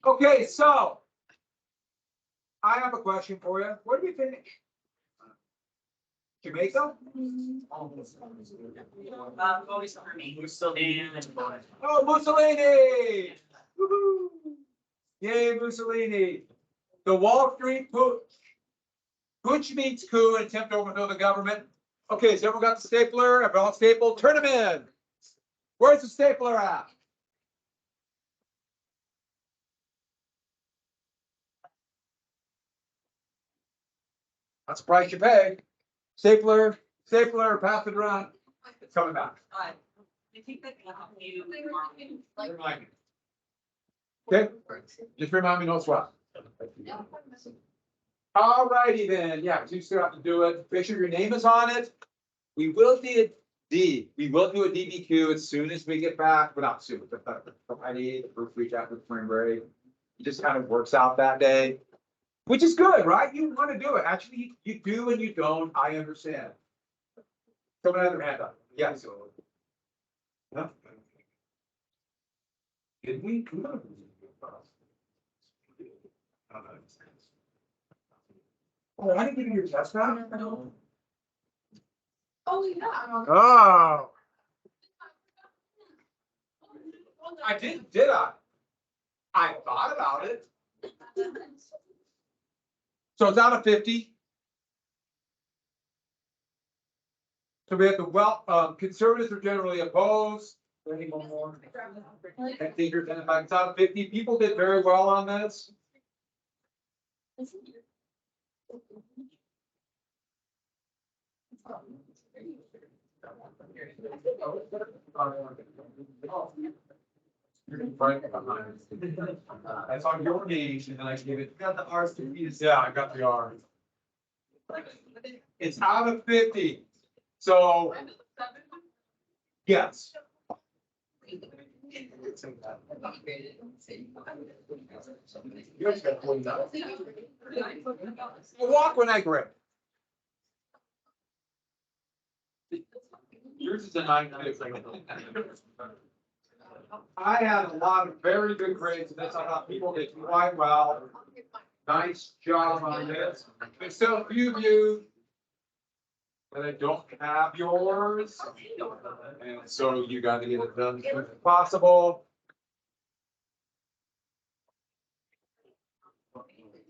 Okay, so I have a question for you. Where do you think? Jamaica? Oh, Mussolini! Woohoo! Yay, Mussolini! The Wall Street putsch. Putsch means coup and attempt to overthrow the government. Okay, so everyone got the stapler? Everyone stapled? Turn them in. Where's the stapler at? That's the price you pay. Stapler, pass it around. It's coming back. I think that you. Remind me. Okay, just remind me no swap. All righty then, yeah, you still have to do it. Make sure your name is on it. We will do a D. We will do a DBQ as soon as we get back, but not soon, but I need the first week after spring break. It just kind of works out that day, which is good, right? You want to do it. Actually, you do and you don't. I understand. Someone has their hand up. Yes. Yeah. Did we? Oh, I didn't give you your test back? Oh, yeah. Oh. I did I? I thought about it. So it's out of 50. So we have the conservatives are generally opposed. Any more? And thinkers, and it's out of 50. People did very well on this. That's on your name, and then I gave it. Got the R's to be. Yeah, I got the R. It's out of 50. So yes. I walk when I grip. Yours is a 9. I had a lot of very good grades in this. I thought people did quite well. Nice job on this. There's still a few of you that I don't have yours. And so you got to get it done as quick as possible.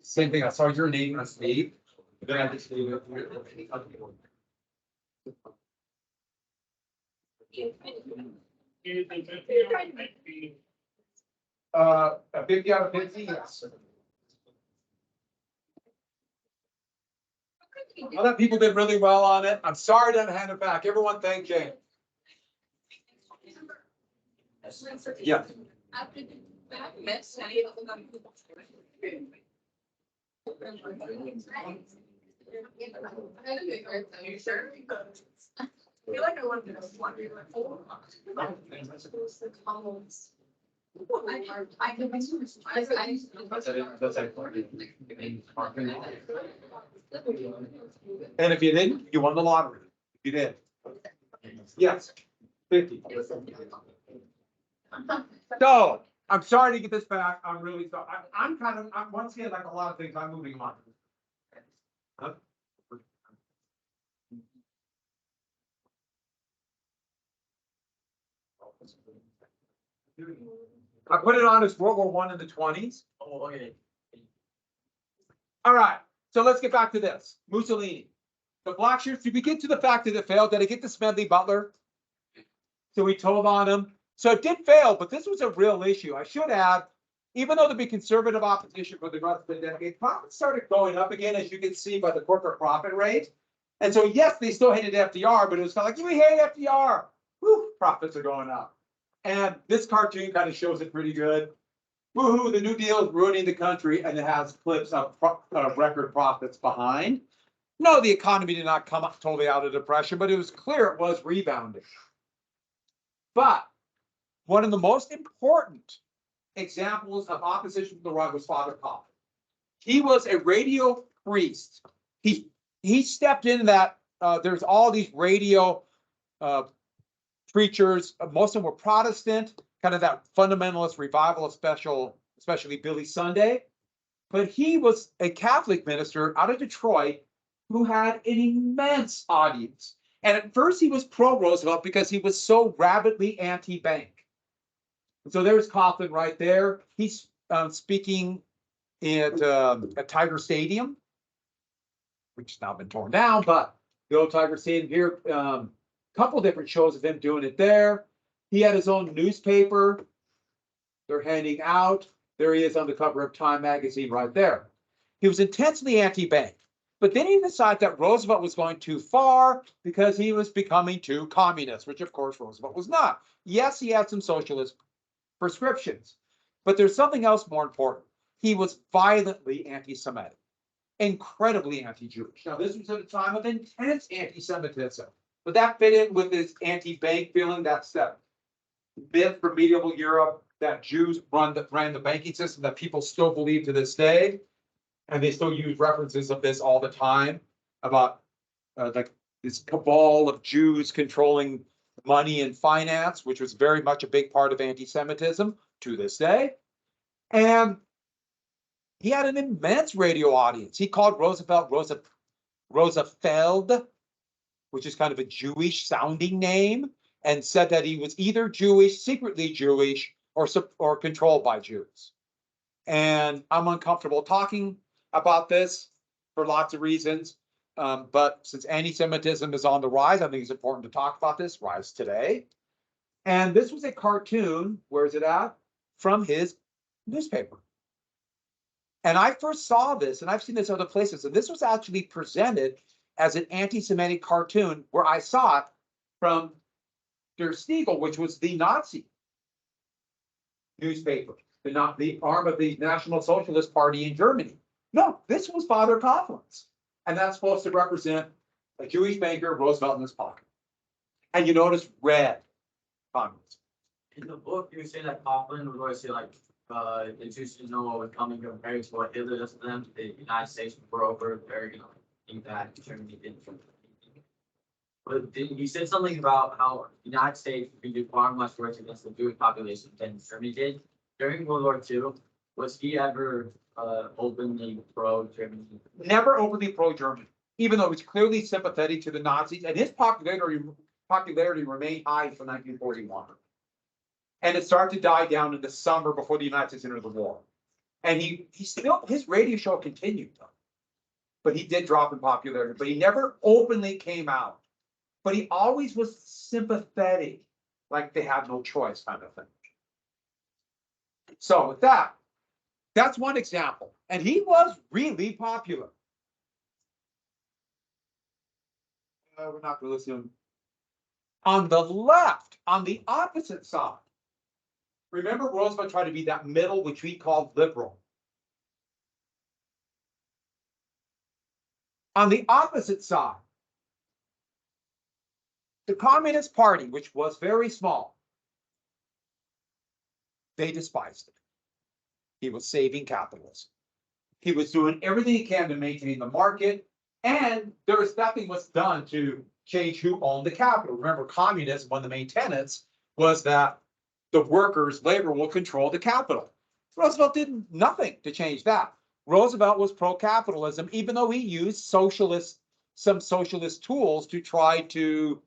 Same thing. I saw your name on Steve. Then I just gave it. A 50 out of 50, yes. Other people did really well on it. I'm sorry to hand it back. Everyone thank Jane. Yeah. I feel like I want to know what you're like. And if you didn't, you won the lottery. If you did. Yes. 50. So I'm sorry to get this back. I'm really sorry. I'm once again, like a lot of things, I'm moving on. Huh? I put it on as World War I in the 20s. Oh, okay. All right, so let's get back to this. Mussolini. The black shirts, did we get to the fact that it failed? Did I get to Smedley Butler? So we told on him. So it did fail, but this was a real issue. I should add, even though there'd be conservative opposition for the rest of the decade, profits started going up again, as you can see by the corporate profit rate. And so, yes, they still hated FDR, but it was kind of like, we hate FDR. Whew, profits are going up. And this cartoon kind of shows it pretty good. Woohoo, the New Deal is ruining the country, and it has clips of record profits behind. No, the economy did not come up totally out of depression, but it was clear it was rebounding. But one of the most important examples of opposition to the right was Father Coffin. He was a radio priest. He stepped in that there's all these radio preachers. Most of them were Protestant, kind of that fundamentalist revival, especially Billy Sunday. But he was a Catholic minister out of Detroit who had an immense audience. And at first he was pro-Roosevelt because he was so rabidly anti-bank. So there's Coughlin right there. He's speaking at Tiger Stadium, which has now been torn down, but the old Tiger Stadium here, couple different shows of him doing it there. He had his own newspaper. They're handing out. There he is on the cover of Time magazine right there. He was intensely anti-bank, but then he decided that Roosevelt was going too far because he was becoming too communist, which of course Roosevelt was not. Yes, he had some socialist prescriptions, but there's something else more important. He was violently anti-Semitic, incredibly anti-Jewish. Now, this was at a time of intense anti-Semitism. But that fit in with his anti-bank feeling. That's that myth from medieval Europe that Jews ran the banking system that people still believe to this day. And they still use references of this all the time about like this cabal of Jews controlling money and finance, which was very much a big part of anti-Semitism to this day. And he had an immense radio audience. He called Roosevelt Roosevelt, which is kind of a Jewish sounding name, and said that he was either Jewish, secretly Jewish, or controlled by Jews. And I'm uncomfortable talking about this for lots of reasons. But since anti-Semitism is on the rise, I think it's important to talk about this rise today. And this was a cartoon, where is it at? From his newspaper. And I first saw this, and I've seen this other places, and this was actually presented as an anti-Semitic cartoon where I saw it from Der Spiegel, which was the Nazi newspaper, the arm of the National Socialist Party in Germany. No, this was Father Coughlin's. And that's supposed to represent a Jewish banker, Roosevelt in his pocket. And you notice red communism. In the book, you say that Coughlin would always say like, the Jews didn't know what was coming compared to what Hitler does to them. The United States were over, they're gonna think that Germany didn't. But you said something about how the United States could do far much worse against the Jewish population than Germany did. During World War II, was he ever openly pro-Germany? Never openly pro-German, even though he was clearly sympathetic to the Nazis, and his popularity remained high until 1941. And it started to die down in the summer before the United States entered the war. And his radio show continued, though. But he did drop in popularity, but he never openly came out. But he always was sympathetic, like they had no choice kind of thing. So with that, that's one example. And he was really popular. We're not going to listen. On the left, on the opposite side, remember Roosevelt tried to be that middle, which we called liberal. On the opposite side, the Communist Party, which was very small, they despised it. He was saving capitalism. He was doing everything he can to maintain the market, and nothing was done to change who owned the capital. Remember, communism, one of the main tenets was that the workers, labor, will control the capital. Roosevelt did nothing to change that. Roosevelt was pro-capitalism, even though he used some socialist tools to try to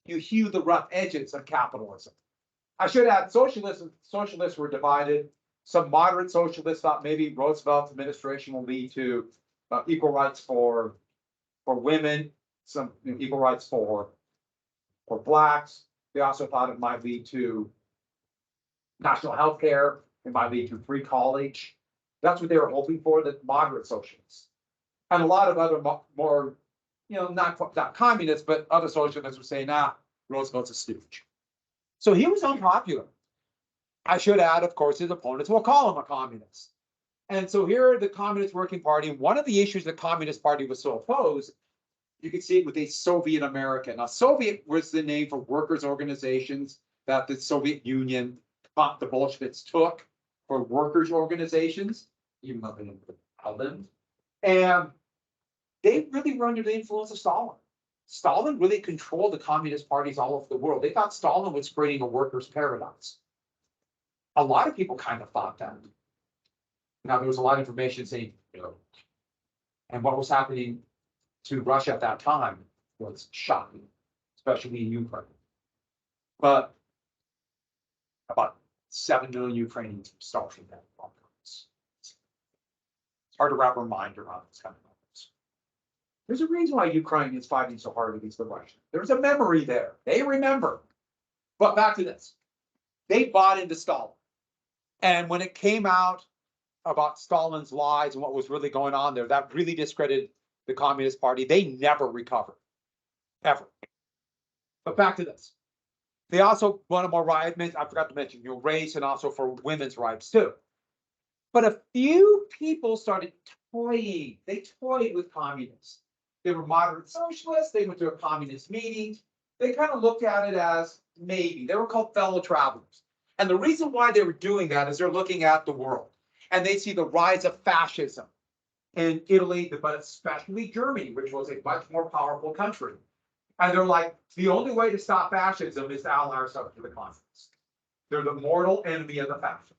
hew the rough edges of capitalism. I should add, socialists were divided. Some moderate socialists thought maybe Roosevelt's administration will lead to equal rights for women, some equal rights for blacks. They also thought it might lead to national health care. It might lead to free college. That's what they were hoping for, the moderate socialists. And a lot of other more, not communists, but other socialists were saying, Roosevelt's a stooge. So he was unpopular. I should add, of course, his opponents will call him a communist. And so here, the Communist Working Party, one of the issues the Communist Party was so opposed, you can see it with a Soviet America. Now, Soviet was the name for workers' organizations that the Soviet Union, the Bolsheviks took for workers' organizations, even though they didn't call them. And they really were under the influence of Stalin. Stalin really controlled the communist parties all over the world. They thought Stalin was creating a workers' paradise. A lot of people kind of thought that. Now, there was a lot of information saying, and what was happening to Russia at that time was shocking, especially in Ukraine. But about 7 million Ukrainians starved from that. It's hard to wrap our mind around this kind of numbers. There's a reason why Ukraine is fighting so hard against the Russians. There's a memory there. They remember. But back to this. They bought into Stalin. And when it came out about Stalin's lies and what was really going on there, that really discredited the Communist Party. They never recovered. Ever. But back to this. They also wanted more rights. I forgot to mention, race and also for women's rights too. But a few people started toying. They toyed with communists. They were moderate socialists. They went to a communist meeting. They kind of looked at it as maybe. They were called fellow travelers. And the reason why they were doing that is they're looking at the world. And they see the rise of fascism in Italy, but especially Germany, which was a much more powerful country. And they're like, the only way to stop fascism is to ally ourselves to the communists. They're the mortal enemy of the fascists.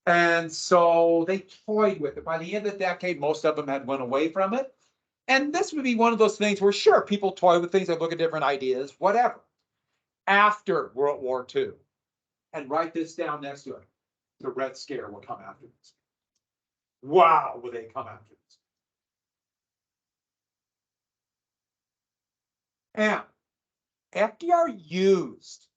And so they toyed with it. By the end of the decade, most of them had went away from it. And this would be one of those things where, sure, people toy with things, they look at different ideas, whatever. After World War II, and write this down next to it, the Red Scare will come after this. Wow, will they come after this? And FDR used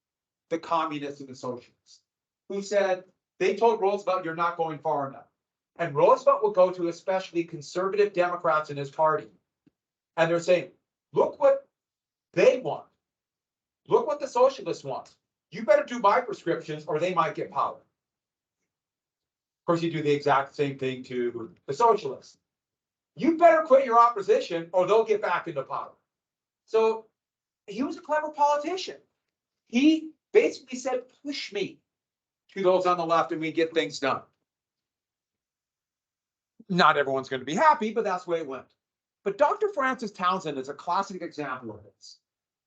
the communists and the socialists, who said, they told Roosevelt, you're not going far enough. And Roosevelt will go to especially conservative Democrats in his party. And they're saying, look what they want. Look what the socialists want. You better do my prescriptions or they might get power. Of course, you do the exact same thing to the socialists. You better quit your opposition or they'll get back into power. So he was a clever politician. He basically said, push me to those on the left and we get things done. Not everyone's going to be happy, but that's the way it went. But Dr. Francis Townsend is a classic example of this.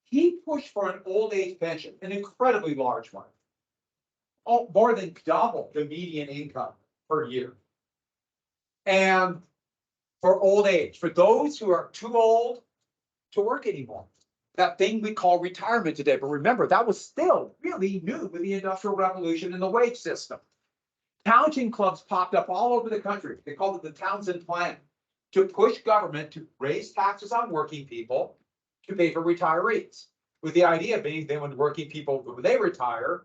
He pushed for an old age pension, an incredibly large one. Oh, more than double the median income per year. And for old age, for those who are too old to work anymore. That thing we call retirement today. But remember, that was still really new with the Industrial Revolution and the wage system. Townsend clubs popped up all over the country. They called it the Townsend Plan, to push government to raise taxes on working people to pay for retirees. With the idea being that when working people, when they retire,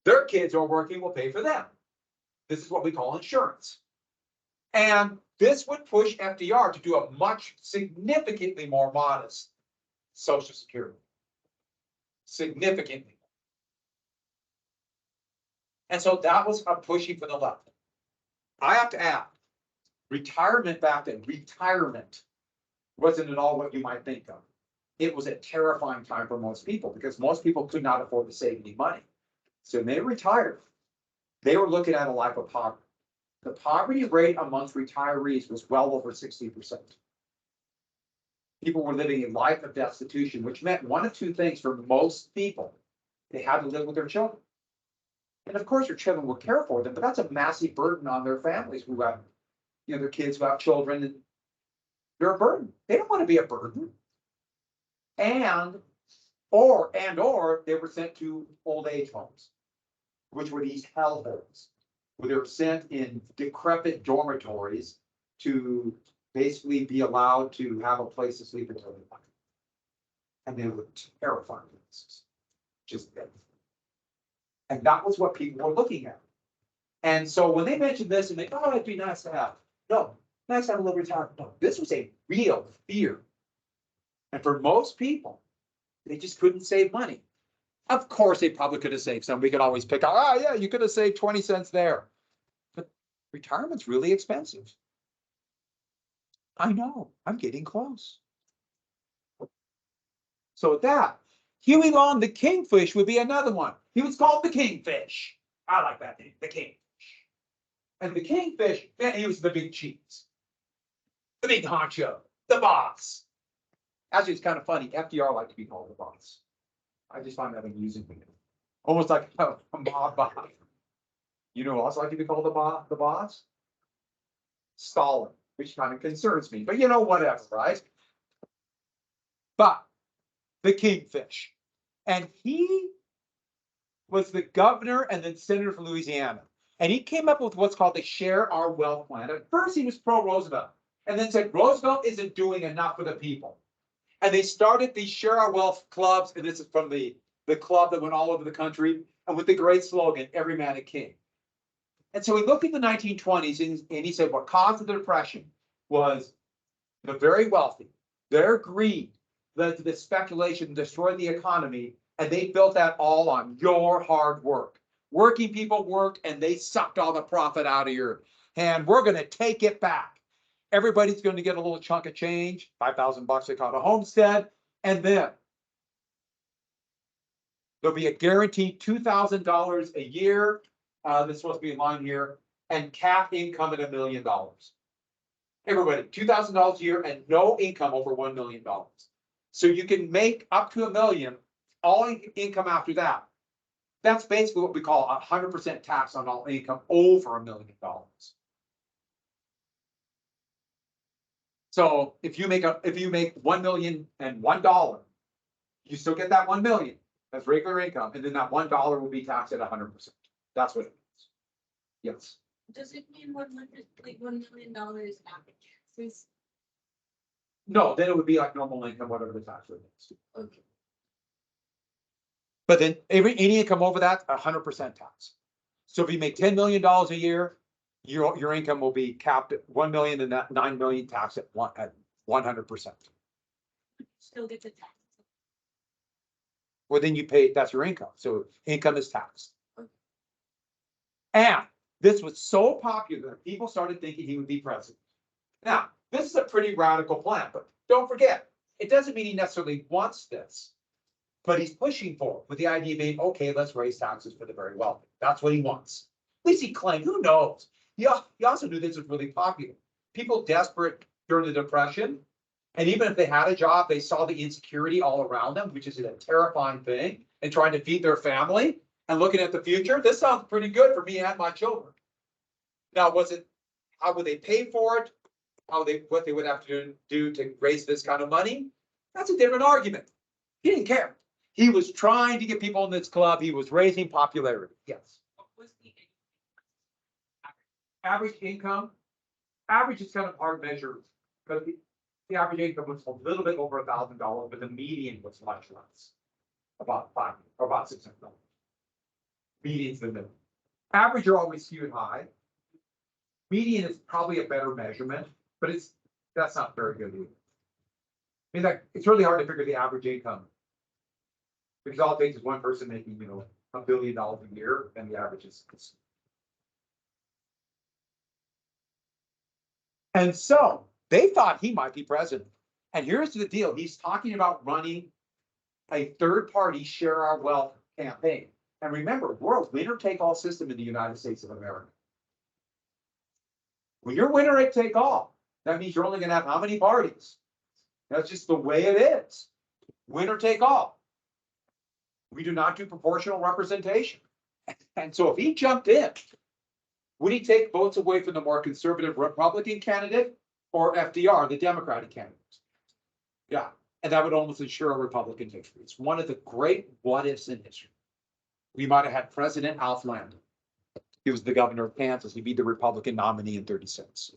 their kids who are working will pay for them. This is what we call insurance. And this would push FDR to do a much significantly more modest Social Security. Significantly. And so that was a pushing for the left. I have to add, retirement back then, retirement wasn't at all what you might think of. It was a terrifying time for most people because most people could not afford to save any money. So when they retired, they were looking at a life of poverty. The poverty rate amongst retirees was well over 60%. People were living a life of destitution, which meant one of two things for most people. They had to live with their children. And of course, their children will care for them, but that's a massive burden on their families who have, their kids who have children, and they're a burden. They don't want to be a burden. Or they were sent to old age homes, which were these hellholes, where they were sent in decrepit dormitories to basically be allowed to have a place to sleep until they died. And they were terrifying places. Just dead. And that was what people were looking at. And so when they mentioned this and they thought, oh, it'd be nice to have. No, nice to have a little retirement. No, this was a real fear. And for most people, they just couldn't save money. Of course, they probably could have saved some. We could always pick out, oh, yeah, you could have saved 20 cents there. But retirement's really expensive. I know, I'm getting close. So with that, Huey Long the Kingfish would be another one. He was called the Kingfish. I like that name, the Kingfish. And the Kingfish, man, he was the big cheese. the big honcho, the boss. Actually, it's kind of funny. FDR liked to be called the boss. I just find that amusing. Almost like a mob boss. You know who else like to be called the boss? Stalin, which kind of concerns me, but you know, whatever, right? But the Kingfish, and he was the governor and then senator for Louisiana. And he came up with what's called the Share Our Wealth plan. At first, he was pro-Roosevelt, and then said Roosevelt isn't doing enough for the people. And they started these Share Our Wealth clubs, and this is from the club that went all over the country, and with the great slogan, "Every man a king." And so he looked at the 1920s and he said what caused the Depression was the very wealthy, their greed led to the speculation, destroyed the economy, and they built that all on your hard work. Working people worked and they sucked all the profit out of your hand. We're going to take it back. Everybody's going to get a little chunk of change, $5,000 they call it a homestead, and then there'll be a guaranteed $2,000 a year. This is supposed to be in line here, and cap income at $1 million. Everybody, $2,000 a year and no income over $1 million. So you can make up to $1 million, all income after that. That's basically what we call 100% tax on all income over $1 million. So if you make $1 million and $1, you still get that $1 million as regular income, and then that $1 will be taxed at 100%. That's what it means. Yes. Does it mean $1 million average? No, then it would be like normal income, whatever the tax rate is. Okay. But then any income over that, 100% tax. So if you make $10 million a year, your income will be capped at 1 million and that 9 million tax at 100%. Still get the tax. Well, then you pay, that's your income. So income is taxed. Okay. And this was so popular that people started thinking he would be president. Now, this is a pretty radical plan, but don't forget, it doesn't mean he necessarily wants this, but he's pushing for it with the idea being, okay, let's raise taxes for the very wealthy. That's what he wants. At least he claimed, who knows? He also knew this was really popular. People desperate during the Depression, and even if they had a job, they saw the insecurity all around them, which is a terrifying thing, and trying to feed their family and looking at the future. This sounds pretty good for me and my children. Now, how would they pay for it? What they would have to do to raise this kind of money? That's a different argument. He didn't care. He was trying to get people in this club. He was raising popularity. Yes. What was the Average income? Average is kind of hard measure because the average income was a little bit over $1,000, but the median was much less, about $600. Median's the middle. Average are always skewed high. Median is probably a better measurement, but that's not very good either. I mean, it's really hard to figure the average income because all it takes is one person making, $1 billion a year, and the average is. And so they thought he might be president. And here's the deal. He's talking about running a third-party Share Our Wealth campaign. And remember, we're a winner-take-all system in the United States of America. When you're winner-take-all, that means you're only going to have how many parties? That's just the way it is. Winner-take-all. We do not do proportional representation. And so if he jumped in, would he take votes away from the more conservative Republican candidate or FDR, the Democratic candidate? Yeah, and that would almost ensure a Republican victory. It's one of the great what-ifs in history. We might have had President Alf Landon. He was the governor of Kansas. He'd be the Republican nominee in 36.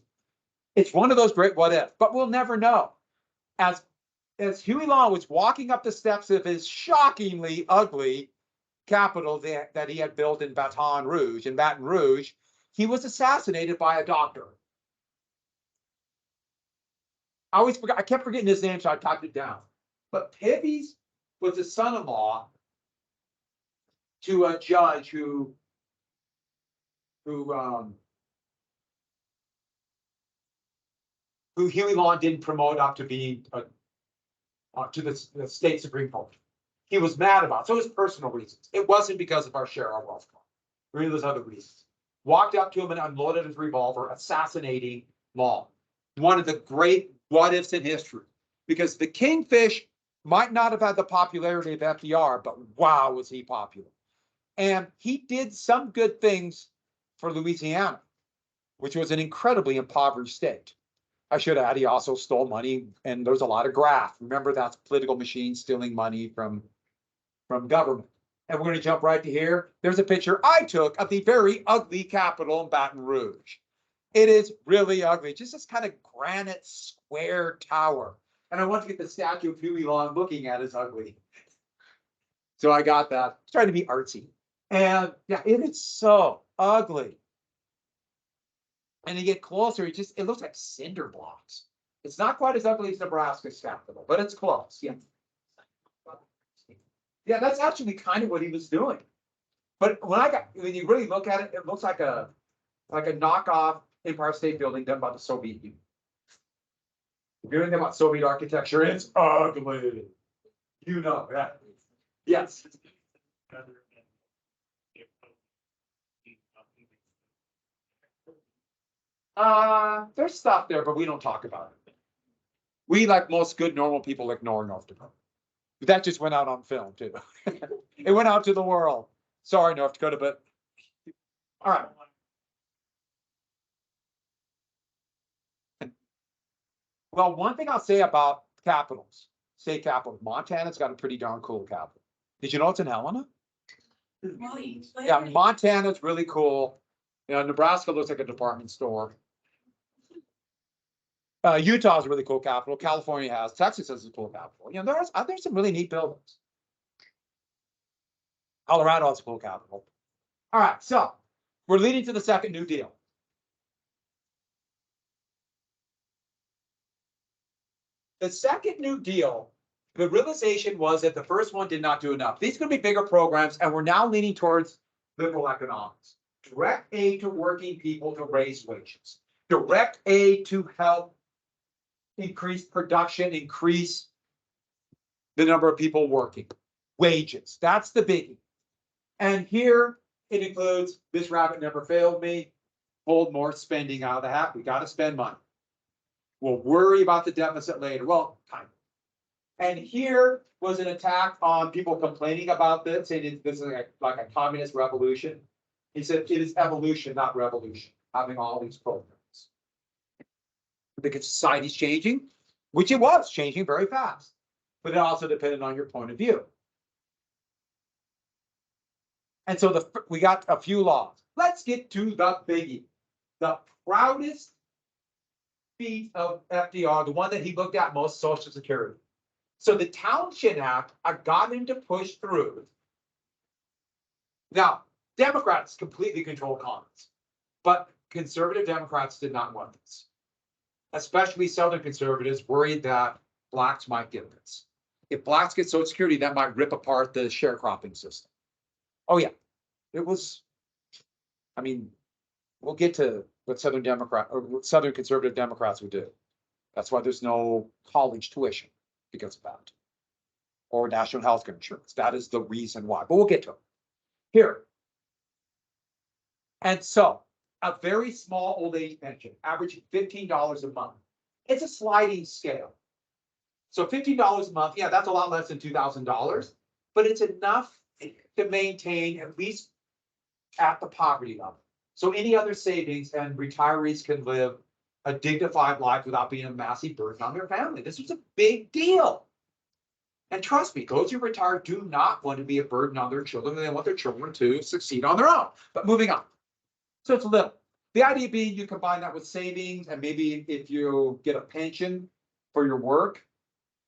It's one of those great what-ifs, but we'll never know. As Huey Long was walking up the steps of his shockingly ugly Capitol that he had built in Baton Rouge, he was assassinated by a doctor. I kept forgetting his name, so I typed it down. But Pippies was the son-in-law to a judge who Huey Long didn't promote up to be to the state Supreme Court. He was mad about it. So it was personal reasons. It wasn't because of our Share Our Wealth Club. Really, there's other reasons. Walked up to him and unloaded his revolver, assassinating Long. one of the great what ifs in history, because the Kingfish might not have had the popularity of FDR, but wow, was he popular. And he did some good things for Louisiana, which was an incredibly impoverished state. I should add, he also stole money, and there's a lot of graft. Remember, that's political machines stealing money from government. And we're going to jump right to here. There's a picture I took of the very ugly Capitol in Baton Rouge. It is really ugly, just this kind of granite square tower. And I want to get the statue of Huey Long looking at is ugly. So I got that. It's trying to be artsy. And yeah, it is so ugly. And you get closer, it looks like cinder blocks. It's not quite as ugly as Nebraska's Capitol, but it's close. Yeah. Yeah, that's actually kind of what he was doing. But when you really look at it, it looks like a knockoff Empire State Building done by the Soviet Union. If you're anything about Soviet architecture, it's ugly. You know that. Yes. There's stuff there, but we don't talk about it. We, like most good normal people, ignore North Dakota. That just went out on film too. It went out to the world. Sorry, North Dakota, but all right. Well, one thing I'll say about capitals, state capitals, Montana's got a pretty darn cool capital. Did you know it's in Helena? Yeah, Montana's really cool. You know, Nebraska looks like a department store. Utah's a really cool capital. California has. Texas has a cool capital. You know, there's some really neat buildings. Colorado has a cool capital. All right, so we're leading to the second New Deal. The second New Deal, the realization was that the first one did not do enough. These could be bigger programs, and we're now leaning towards liberal economics. Direct aid to working people to raise wages. Direct aid to help increase production, increase the number of people working. Wages, that's the biggie. And here it includes, this rabbit never failed me, hold more spending out of the hat. We got to spend money. We'll worry about the deficit later. Well, kind of. And here was an attack on people complaining about this, saying this is like a communist revolution. He said it is evolution, not revolution, having all these programs. Because society's changing, which it was changing very fast, but it also depended on your point of view. And so we got a few laws. Let's get to the biggie, the proudest feat of FDR, the one that he looked at most, Social Security. So the Townshend Act, I got him to push through. Now, Democrats completely control Congress, but conservative Democrats did not want this. Especially Southern conservatives worried that blacks might get this. If blacks get Social Security, that might rip apart the sharecropping system. Oh yeah, it was. I mean, we'll get to what Southern conservative Democrats would do. That's why there's no college tuition because of that, or national health care insurance. That is the reason why. But we'll get to it here. And so, a very small old age pension, averaging $15 a month. It's a sliding scale. So $15 a month, yeah, that's a lot less than $2,000, but it's enough to maintain at least at the poverty level. So any other savings, and retirees can live a dignified life without being a massive burden on their family. This was a big deal. And trust me, those who retire do not want to be a burden on their children. They want their children to succeed on their own. But moving on. So it's little. The idea being you combine that with savings, and maybe if you get a pension for your work,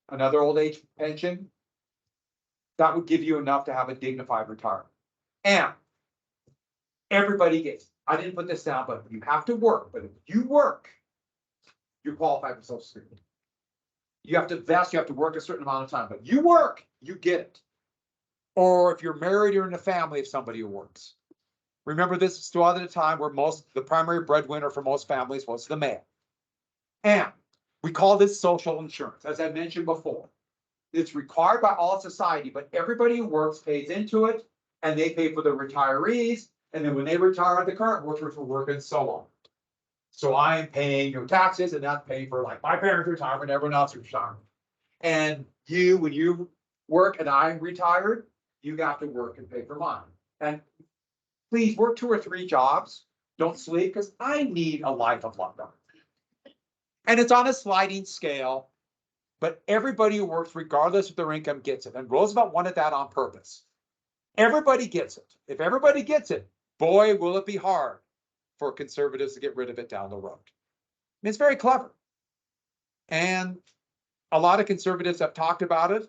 another old age pension, that would give you enough to have a dignified retirement. And everybody gets, I didn't put this down, but you have to work. But if you work, you're qualified for Social Security. You have to vest, you have to work a certain amount of time, but you work, you get it. Or if you're married or in a family of somebody who works. Remember, this is still at a time where the primary breadwinner for most families was the male. And we call this social insurance, as I mentioned before. It's required by all society, but everybody who works pays into it, and they pay for the retirees. And then when they retire, the current workers will work, and so on. So I'm paying your taxes and that's paying for like my parents' retirement, everyone else's retirement. And you, when you work and I'm retired, you have to work and pay for mine. And please work 2 or 3 jobs. Don't sleep because I need a life of love. And it's on a sliding scale, but everybody who works, regardless of their income, gets it. And Roosevelt wanted that on purpose. Everybody gets it. If everybody gets it, boy, will it be hard for conservatives to get rid of it down the road. I mean, it's very clever. And a lot of conservatives have talked about it,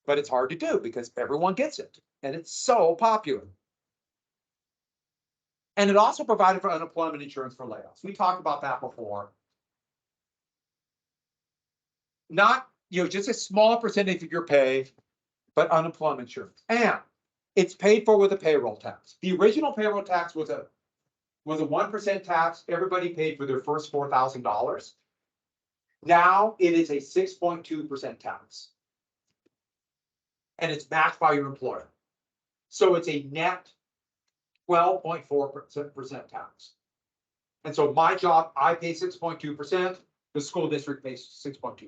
but it's hard to do because everyone gets it. And it's so popular. And it also provided for unemployment insurance for layoffs. We talked about that before. Not, just a small percentage of your pay, but unemployment insurance. And it's paid for with a payroll tax. The original payroll tax was a 1% tax. Everybody paid for their first $4,000. Now it is a 6.2% tax. And it's matched by your employer. So it's a net 12.4% tax. And so my job, I pay 6.2%. The school district pays 6.2%.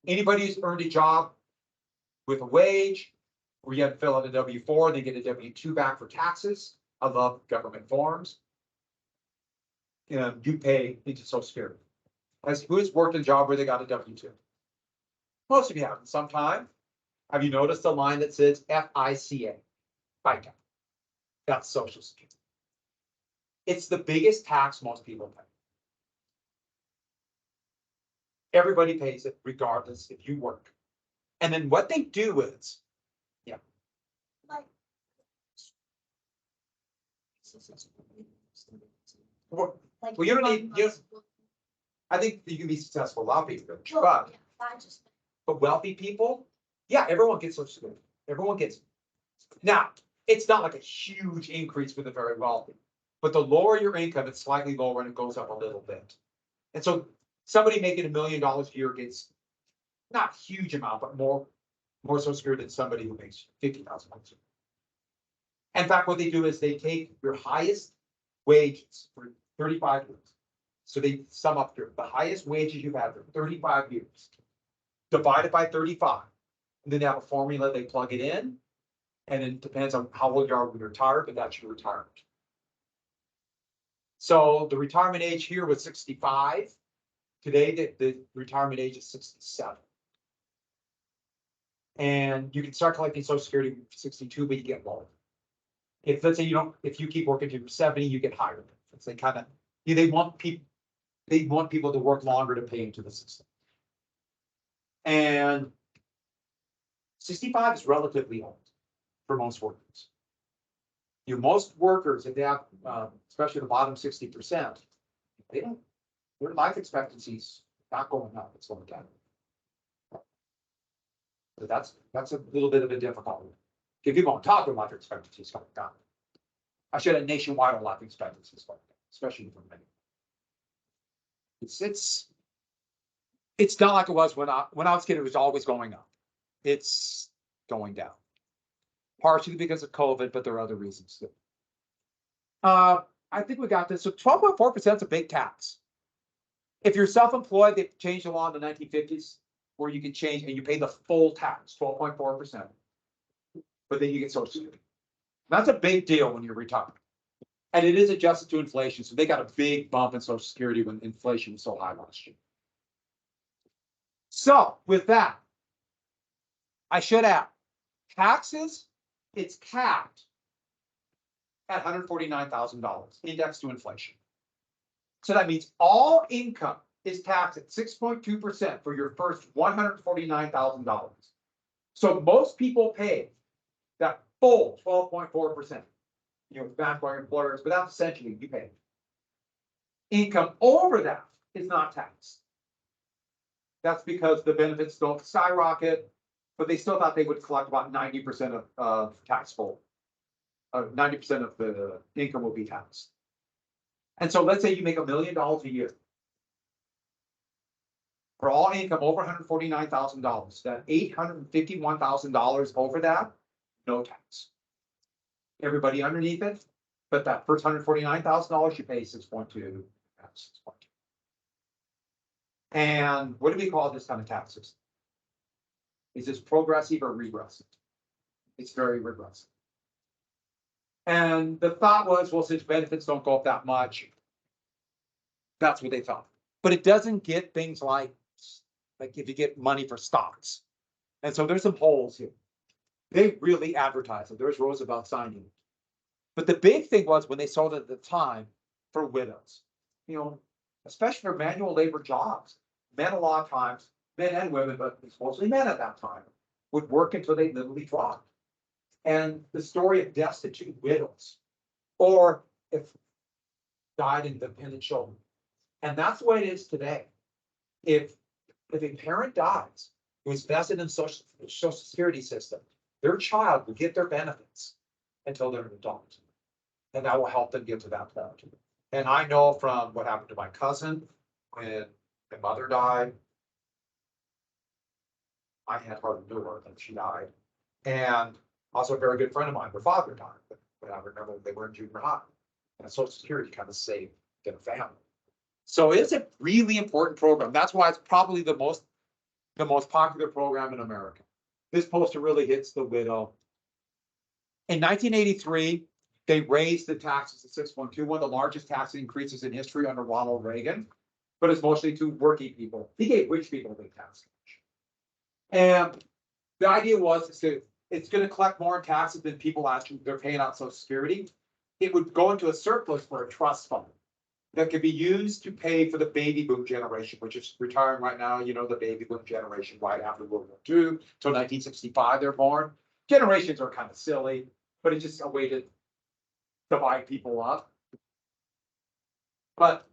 Anybody who's earned a job with a wage, where you have to fill out a W-4, they get a W-2 back for taxes. I love government forms. You pay into Social Security. Who has worked in a job where they got a W-2? Most of you haven't. Sometime. Have you noticed the line that says FICA? FICA. That's Social Security. It's the biggest tax most people pay. Everybody pays it regardless if you work. And then what they do is, Like, well, like you don't need, one month's- I think you can be successful, wealthy, Well, but yeah, I just, wealthy people, yeah, everyone gets Social Security. Everyone gets it. Now, it's not like a huge increase for the very wealthy, but the lower your income, it's slightly lower and it goes up a little bit. And so somebody making $1 million a year gets not a huge amount, but more Social Security than somebody who makes $50,000 a year. In fact, what they do is they take your highest wages for 35 years. So they sum up the highest wages you've had for 35 years, divide it by 35. And then they have a formula, they plug it in. And it depends on how old you are when you're retired, but that's your retirement. So the retirement age here was 65. Today, the retirement age is 67. And you can start collecting Social Security at 62, but you get lower. If let's say if you keep working to you're 70, you get higher. It's they kind of, they want people to work longer to pay into the system. And 65 is relatively old for most workers. Most workers, if they have, especially the bottom 60%, their life expectancy's not going up, it's going down. So that's a little bit of a difficult one. If you want to talk about life expectancy is going down. I should have nationwide life expectancy is going down, especially for many. It's not like it was when I was a kid, it was always going up. It's going down. Partially because of COVID, but there are other reasons too. I think we got this. So 12.4% is a big tax. If you're self-employed, they changed the law in the 1950s where you can change and you pay the full tax, 12.4%. But then you get Social Security. That's a big deal when you're retired. And it is adjusted to inflation. So they got a big bump in Social Security when inflation was so high last year. So with that, I should add taxes, it's capped at $149,000, indexed to inflation. So that means all income is taxed at 6.2% for your first $149,000. So most people pay that full 12.4%. Backed by your employers, but that's essentially you pay. Income over that is not taxed. That's because the benefits don't skyrocket, but they still thought they would collect about 90% of taxable. 90% of the income will be taxed. And so let's say you make $1 million a year. For all income over $149,000, that $851,000 over that, no tax. Everybody underneath it, but that first $149,000 you pay 6.2 tax. tax. And what do we call this kind of taxes? Is this progressive or regressive? It's very regressive. And the thought was, well, since benefits don't go up that much, that's what they thought. But it doesn't get things like if you get money for stocks. And so there's some holes here. They really advertise it. There's Roosevelt signing it. But the big thing was when they sold it at the time for widows, you know, especially for manual labor jobs. Men a lot of times, men and women, but it's mostly men at that time, would work until they literally dropped. And the story of destitute widows, or if died in dependent children. And that's the way it is today. If a parent dies who is vested in social security system, their child will get their benefits until they're an adult. And that will help them get to that point. And I know from what happened to my cousin when my mother died, I had hard to do her and she died. And also a very good friend of mine, her father died, but I remember they were in junior high. And Social Security kind of saved their family. So it's a really important program. That's why it's probably the most popular program in America. This poster really hits the widow. In 1983, they raised the taxes to 6.2, one of the largest tax increases in history under Ronald Reagan, but it's mostly to working people. He gave rich people a big tax. And the idea was it's going to collect more in taxes than people actually they're paying out Social Security. It would go into a surplus for a trust fund that could be used to pay for the baby boom generation, which is retiring right now. You know, the baby boom generation right after World War II till 1965, they're born. Generations are kind of silly, but it's just a way to divide people up. But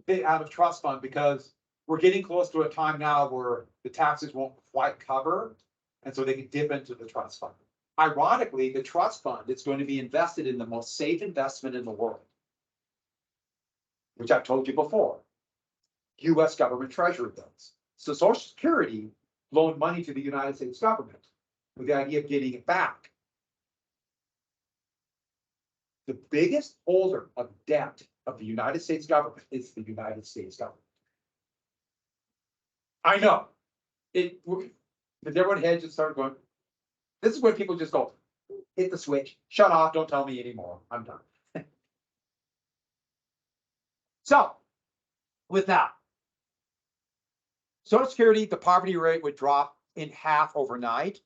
they have a trust fund because we're getting close to a time now where the taxes won't quite cover, and so they can dip into the trust fund. Ironically, the trust fund is going to be invested in the most safe investment in the world, which I've told you before, US government treasury bills. So Social Security loaned money to the United States government with the idea of getting it back. The biggest holder of debt of the United States government is the United States government. I know. But everyone head just started going, this is where people just go, hit the switch, shut off, don't tell me anymore, I'm done. So, with that, Social Security, the poverty rate would drop in half overnight.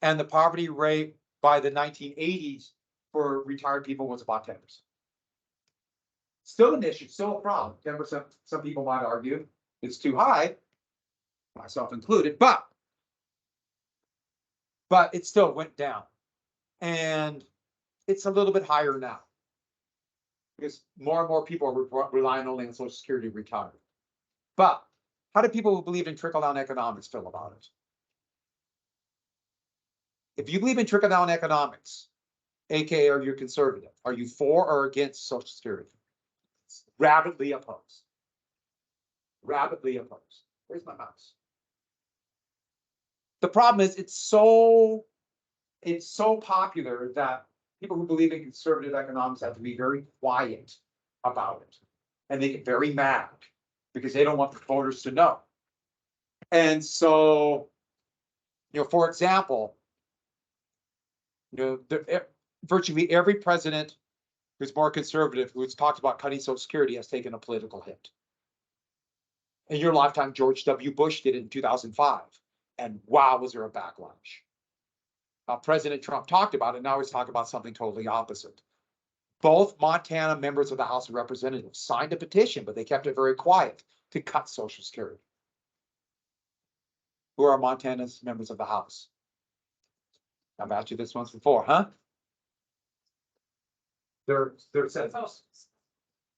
And the poverty rate by the 1980s for retired people was about 10%. Still an issue, still a problem. 10%, some people might argue it's too high, myself included, but it still went down. And it's a little bit higher now, because more and more people are relying only on Social Security to retire. But how do people who believe in trickle-down economics feel about it? If you believe in trickle-down economics, aka are you conservative? Are you for or against Social Security? Rabidly opposed. Rabidly opposed. Where's my mouse? The problem is it's so popular that people who believe in conservative economics have to be very quiet about it. And they get very mad because they don't want the voters to know. And so, for example, virtually every president who's more conservative, who's talked about cutting Social Security, has taken a political hit. In your lifetime, George W. Bush did it in 2005. And wow, was there a backlash. President Trump talked about it. Now he's talking about something totally opposite. Both Montana members of the House of Representatives signed a petition, but they kept it very quiet to cut Social Security. Who are Montana's members of the House? I've asked you this once before, huh? They're senators.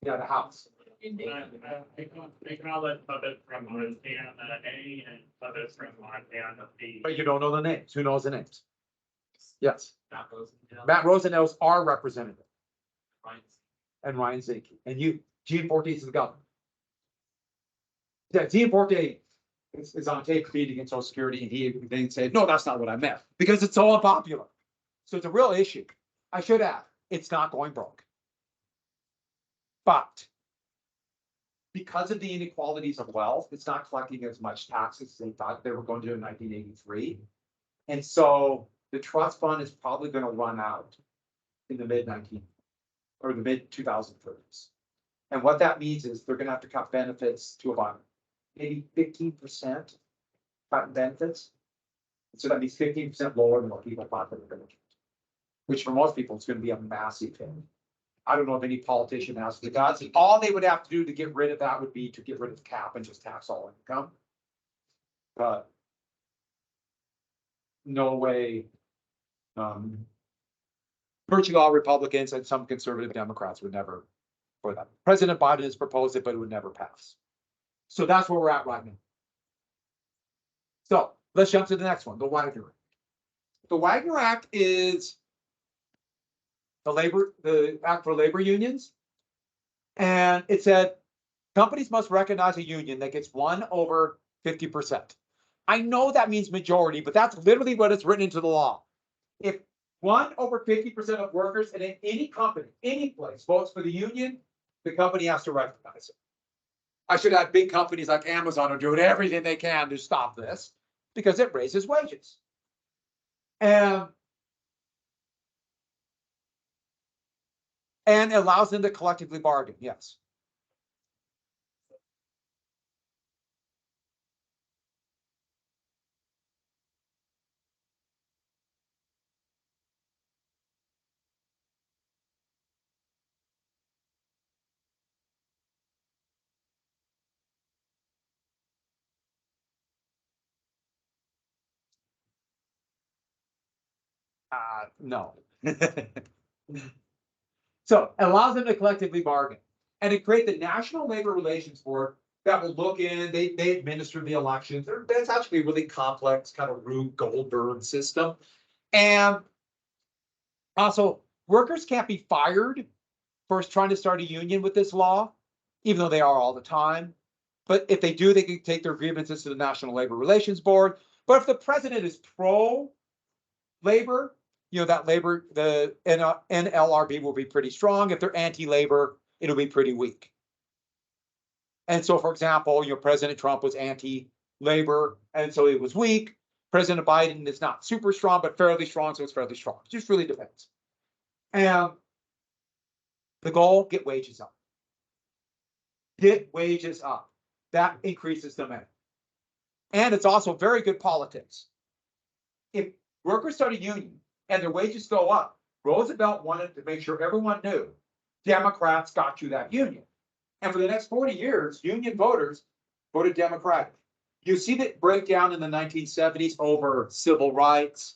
Yeah, the House. They can all let puppet from Montana A and puppet from Montana B. But you don't know the names. Who knows the names? Yes. Matt Rosendale. Matt Rosenell's our representative. Right. And Ryan Zaki. And Gianforte is the governor. Yeah, Gianforte is on tape competing against Social Security, and he then said, no, that's not what I meant, because it's so unpopular. So it's a real issue. I should add, it's not going broke. But because of the inequalities of wealth, it's not collecting as much taxes as they thought they were going to do in 1983. And so the trust fund is probably going to run out in the mid-19 or the mid-2030s. And what that means is they're going to have to cut benefits to about maybe 15% cut benefits. So that means 15% lower than what people thought they were going to get, which for most people is going to be a massive hit. I don't know if any politician has the guts. All they would have to do to get rid of that would be to get rid of the cap and just tax all income. But no way. Virtually all Republicans and some conservative Democrats would never for that. President Biden has proposed it, but it would never pass. So that's where we're at right now. So let's jump to the next one, the Wagner Act. The Wagner Act is the act for labor unions. And it said companies must recognize a union that gets 1 over 50%. I know that means majority, but that's literally what it's written into the law. If 1 over 50% of workers in any company, any place votes for the union, the company has to recognize it. I should have big companies like Amazon are doing everything they can to stop this because it raises wages. And allows them to collectively bargain, yes. No. So it allows them to collectively bargain. And it creates the National Labor Relations Board that will look in, they administer the elections. That's actually a really complex kind of Rube Goldberg system. And also, workers can't be fired for trying to start a union with this law, even though they are all the time. But if they do, they can take their grievances to the National Labor Relations Board. But if the president is pro-labor, that labor, the NLRB will be pretty strong. If they're anti-labor, it'll be pretty weak. And so, for example, President Trump was anti-labor, and so it was weak. President Biden is not super strong, but fairly strong, so it's fairly strong. It just really depends. And the goal, get wages up. Get wages up. That increases demand. And it's also very good politics. If workers start a union and their wages go up, Roosevelt wanted to make sure everyone knew Democrats got you that union. And for the next 40 years, union voters voted Democratic. You see that breakdown in the 1970s over civil rights.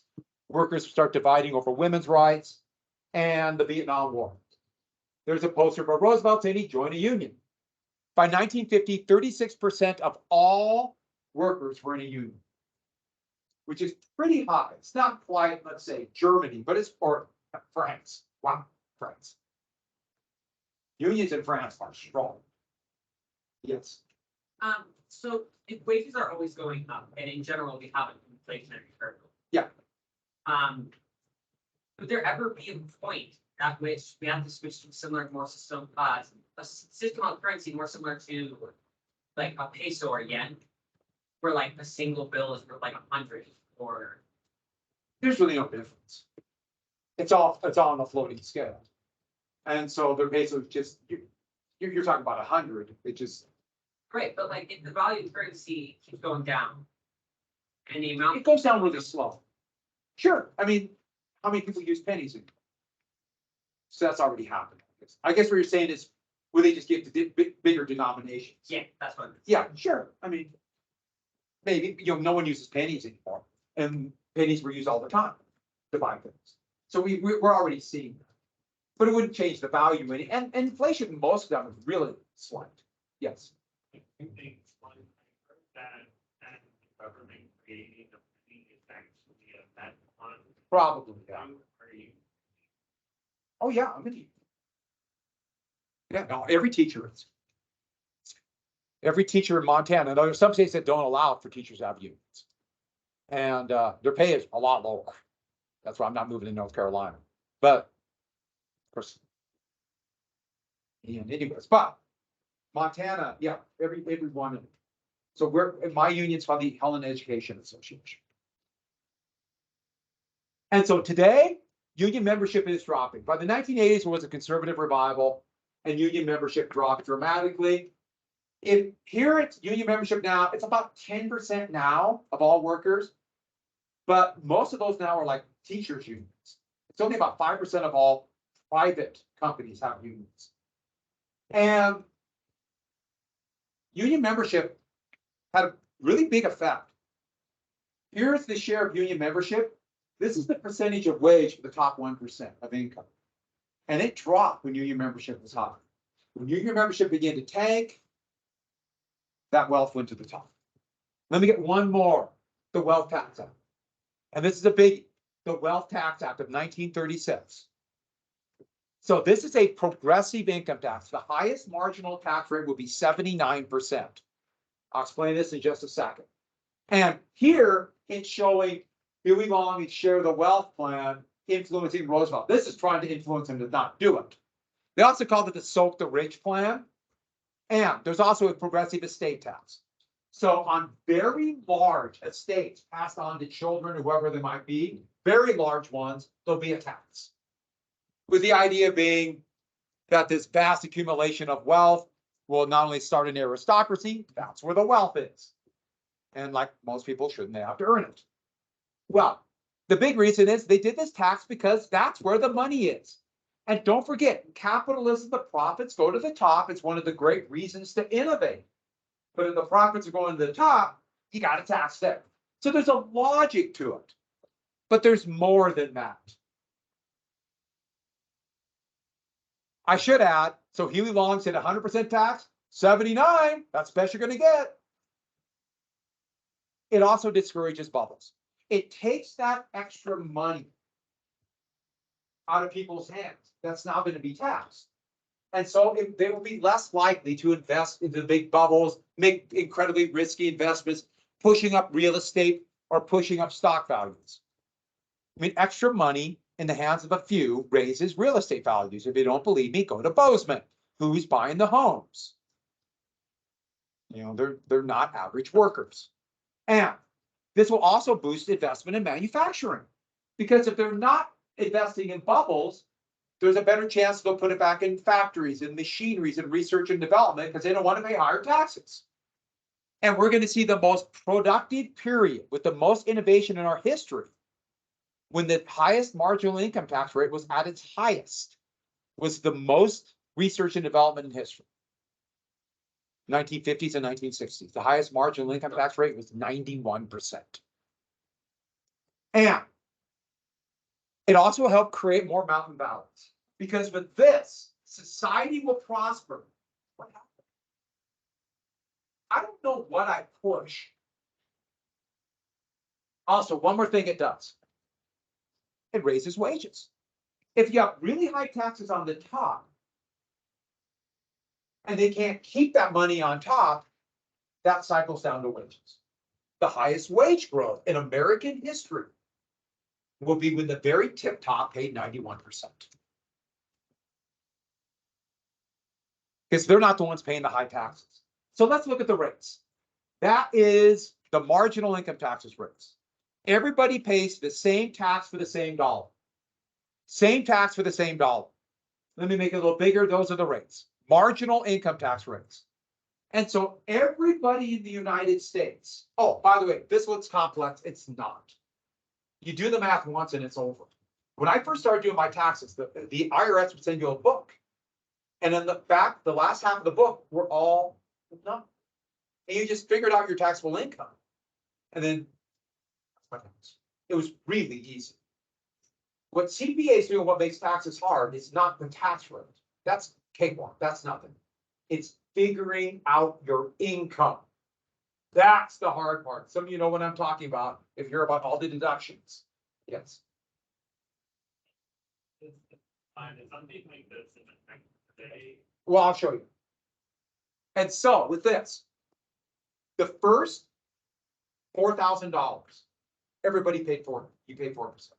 Workers start dividing over women's rights and the Vietnam War. There's a poster of Roosevelt saying he joined a union. By 1950, 36% of all workers were in a union, which is pretty high. It's not quite, let's say, Germany, but it's or France. Wow, France. Unions in France are strong. Yes. So if wages are always going up, and in general we have an inflationary curve. Yeah. Would there ever be a point at which we have to switch to a more system, a system of currency more similar to like a peso or yen, where like a single bill is worth like 100 or? There's really no difference. It's all on a floating scale. And so the peso is just, you're talking about 100, it just. Right, but like if the value of currency keeps going down and the amount. It goes down really slow. Sure, I mean, how many people use pennies anymore? So that's already happened. I guess what you're saying is, will they just get to bigger denominations? Yeah, that's what. Yeah, sure. I mean, maybe, no one uses pennies anymore. And pennies were used all the time to buy things. So we're already seeing that. But it wouldn't change the value any. And inflation, most of them is really slight. Yes. Government creating a penny is actually a net fund. Probably, yeah. Are you? Oh, yeah, I'm gonna. Yeah, no, every teacher is. Every teacher in Montana, there are some states that don't allow for teachers to have unions. And their pay is a lot lower. That's why I'm not moving to North Carolina. But, of course. And anyways, but Montana, yeah, every one. So my union's called the Helen Education Association. And so today, union membership is dropping. By the 1980s, there was a conservative revival and union membership dropped dramatically. If here it's union membership now, it's about 10% now of all workers. But most of those now are like teachers' unions. It's only about 5% of all private companies have unions. And union membership had a really big effect. Here's the share of union membership. This is the percentage of wage for the top 1% of income. And it dropped when union membership was high. When union membership began to tank, that wealth went to the top. Let me get one more, the Wealth Tax Act. And this is a big, the Wealth Tax Act of 1936. So this is a progressive income tax. The highest marginal tax rate will be 79%. I'll explain this in just a second. And here it's showing Huey Long and Share the Wealth plan influencing Roosevelt. This is trying to influence him to not do it. They also called it the Soak the Rich plan. And there's also a progressive estate tax. So on very large estates passed on to children, whoever they might be, very large ones, there'll be a tax. With the idea being that this vast accumulation of wealth will not only start an aristocracy, that's where the wealth is. And like most people, shouldn't they have to earn it? Well, the big reason is they did this tax because that's where the money is. And don't forget, capitalism, the profits go to the top. It's one of the great reasons to innovate. But if the profits are going to the top, you got to tax them. So there's a logic to it. But there's more than that. I should add, so Huey Long said 100% tax, 79, that's the best you're going to get. It also discourages bubbles. It takes that extra money out of people's hands that's now going to be taxed. And so they will be less likely to invest into the big bubbles, make incredibly risky investments, pushing up real estate or pushing up stock values. I mean, extra money in the hands of a few raises real estate values. If you don't believe me, go to Bozeman. Who's buying the homes? You know, they're not average workers. And this will also boost investment in manufacturing. Because if they're not investing in bubbles, there's a better chance they'll put it back in factories and machineries and research and development because they don't want to pay higher taxes. And we're going to see the most productive period with the most innovation in our history when the highest marginal income tax rate was at its highest, was the most research and development in history. 1950s and 1960s. The highest marginal income tax rate was 91%. And it also helped create more mountain valleys. Because with this, society will prosper. What happened? I don't know what I push. Also, one more thing it does. It raises wages. If you have really high taxes on the top, and they can't keep that money on top, that cycles down to wages. The highest wage growth in American history will be when the very tip top paid 91%. Because they're not the ones paying the high taxes. So let's look at the rates. That is the marginal income taxes rates. Everybody pays the same tax for the same dollar. Same tax for the same dollar. Let me make it a little bigger. Those are the rates. Marginal income tax rates. And so everybody in the United States, oh, by the way, this looks complex. It's not. You do the math once and it's over. When I first started doing my taxes, the IRS would send you a book. And in the back, the last half of the book were all numbers. And you just figured out your taxable income. And then it was really easy. What CPA is doing, what makes taxes hard, is not the tax rate. That's cakewalk. That's nothing. It's figuring out your income. That's the hard part. Some of you know what I'm talking about if you're about all the deductions. Yes. Something like this in the day. Well, I'll show you. And so with this, the first $4,000, everybody paid for it. You paid 4%.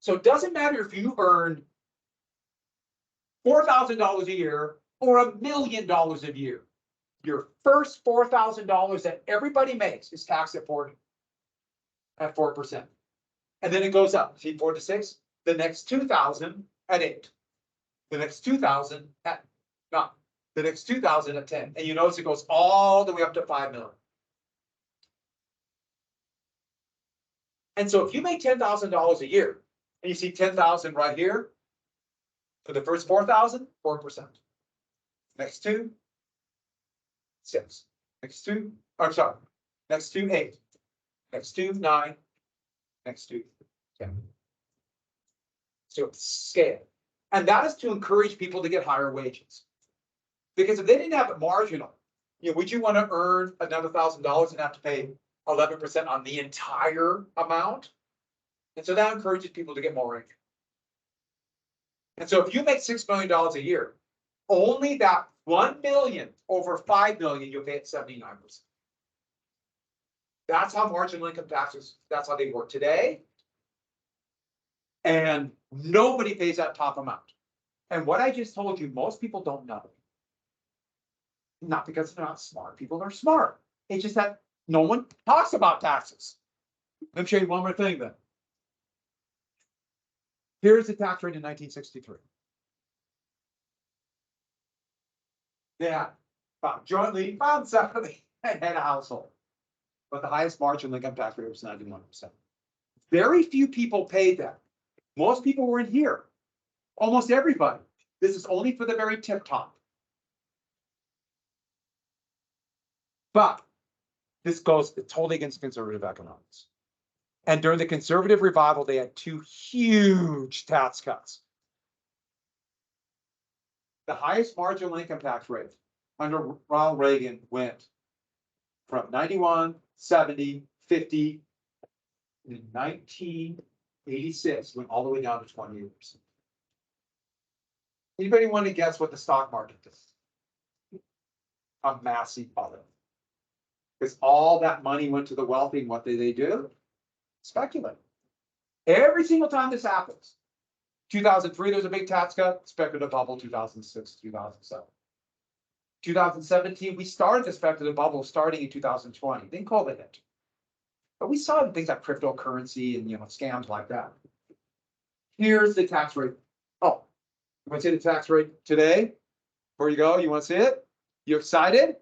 So it doesn't matter if you earned $4,000 a year or $1 million a year. your first $4,000 that everybody makes is taxed at 4%. And then it goes up, see, 4 to 6, the next 2,000 at 8. The next 2,000 at 9, the next 2,000 at 10. And you notice it goes all the way up to 5 million. And so if you make $10,000 a year, and you see 10,000 right here, for the first 4,000, 4%. Next two, 6. Next two, I'm sorry, next two, 8. Next two, 9. Next two, 10. So it's scale. And that is to encourage people to get higher wages. Because if they didn't have it marginal, would you want to earn another $1,000 and have to pay 11% on the entire amount? And so that encourages people to get more income. And so if you make $6 million a year, only that 1 million over 5 million, you'll pay at 79%. That's how marginal income taxes, that's how they work today. And nobody pays that top amount. And what I just told you, most people don't know. Not because they're not smart. People are smart. It's just that no one talks about taxes. Let me show you one more thing then. Here's the tax rate in 1963. Yeah, jointly found separately and had a household. But the highest marginal income tax rate was 91%. Very few people paid that. Most people were in here. Almost everybody. This is only for the very tip top. But this goes totally against conservative economics. And during the conservative revival, they had 2 huge tax cuts. The highest marginal income tax rate under Ronald Reagan went from 91, 70, 50, and in 1986 went all the way down to 28%. Anybody want to guess what the stock market is? A massive bubble. Because all that money went to the wealthy, and what did they do? Speculate. Every single time this happens. 2003, there was a big tax cut, speculative bubble, 2006, 2007. 2017, we started the speculative bubble starting in 2020. Then COVID hit. But we saw things like cryptocurrency and scams like that. Here's the tax rate. Oh, you want to see the tax rate today? Before you go, you want to see it? You excited?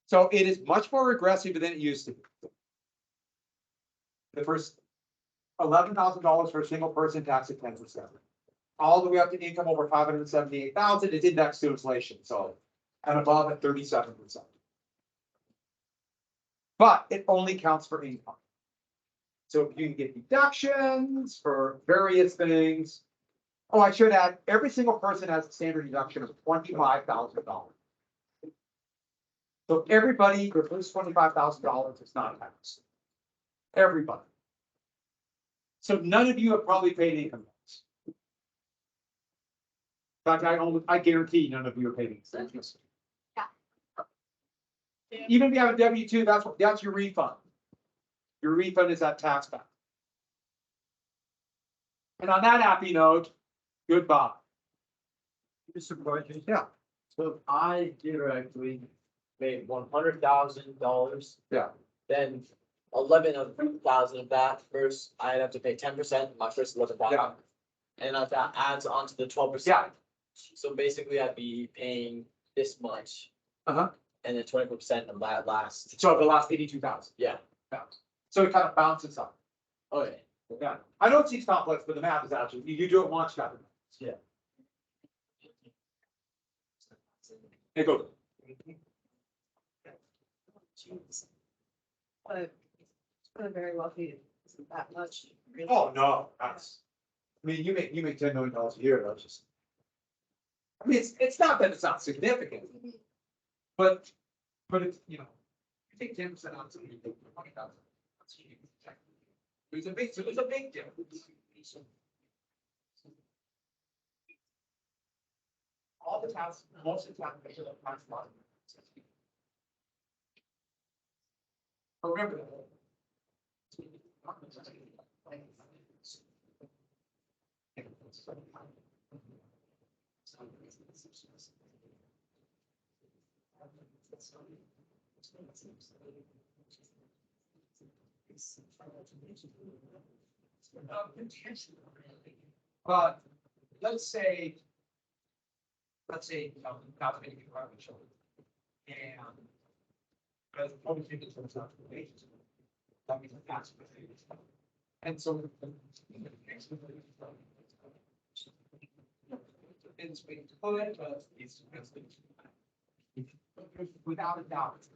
So it is much more regressive than it used to be. The first $11,000 for a single person tax at 10%. All the way up to income over 578,000, it's indexed to inflation. So, and above at 37%. But it only counts for income. So you can get deductions for various things. Oh, I should add, every single person has a standard deduction of $25,000. So everybody, their first $25,000 is not taxed. Everybody. So none of you have probably paid income tax. In fact, I guarantee none of you are paying income tax. Yeah. Even if you have a W-2, that's your refund. Your refund is that tax back. And on that happy note, goodbye. Mr. President, Yeah. so if I directly made $100,000. Yeah. Then 11,000 of that first, I'd have to pay 10%, my first 11,000. Yeah. And if that adds on to the 12%. Yeah. So basically I'd be paying this much. Uh-huh. And then 24% of that last. So the last 82,000. Yeah. Yeah. So it kind of bounces up. Okay. Yeah. I know it seems complex, but the math is actually, you do it once, you got it. Yeah. Hey, go. But for the very wealthy, isn't that much? Really. Oh, no, that's, I mean, you make $10 million a year, that's just. I mean, it's not that it's not significant, but it's, you take 10% out, so you take 20,000. It's a big difference. All the towns, most of the time, they should have tax law. Remember that. But let's say, not many people have children. And. But obviously, it's not the basis. That means that's what it is. And so. It's been put, but it's. Without a doubt.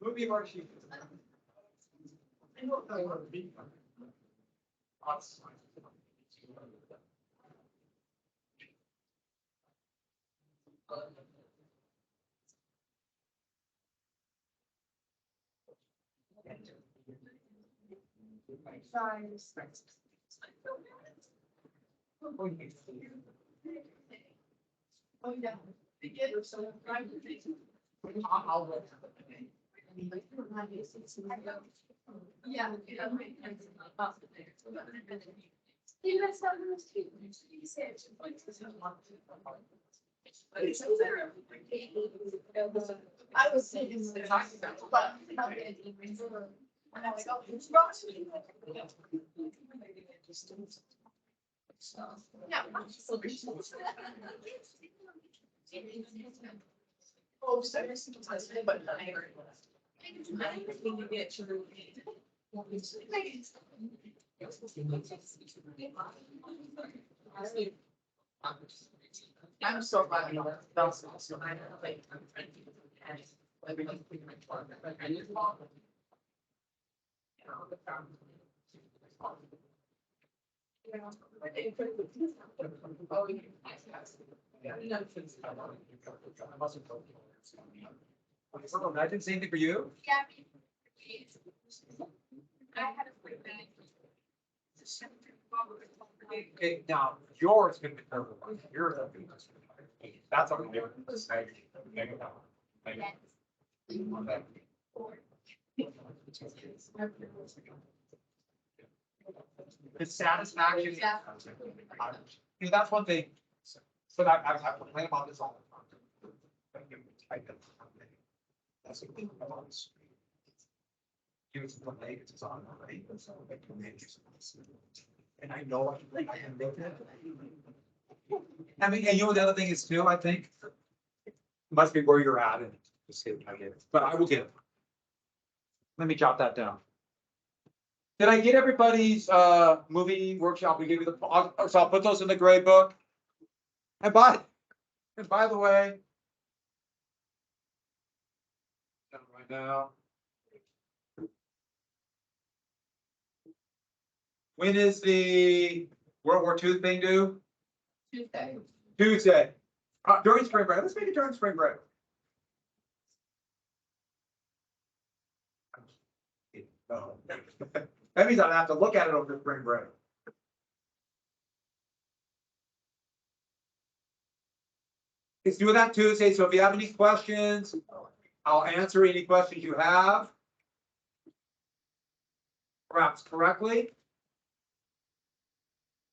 Movie worksheet. Oh, yeah. Yeah. You guys have those too. You said I was thinking. But. And I was like, oh, it's wrong. Yeah. Oh, so but I agree. I think you get to. I'm so glad you know that's also I like I'm trying to keep it and everything pretty much fun. But I need to walk. You know, the problem. Oh, I didn't say anything for you. Yeah. I had a quick bag. Okay, now yours can be covered. Yours. That's what we're doing. The satisfaction. Yeah. That's one thing. So that I complain about this all the time. That's the thing about this. Give it to the leg, it's on, right? And I know I can make it. I mean, and you know, the other thing is too, I think. Must be where you're at and just hit, I get it, but I will get it. Let me jot that down. Did I get everybody's movie workshop? We gave you the, so I'll put those in the grade book. And by the way. Right now. When is the World War II thing due? Tuesday. Tuesday. During spring break. Let's make it during spring break. No. That means I'd have to look at it over spring break. It's due that Tuesday, so if you have any questions, I'll answer any questions you have. Perhaps correctly.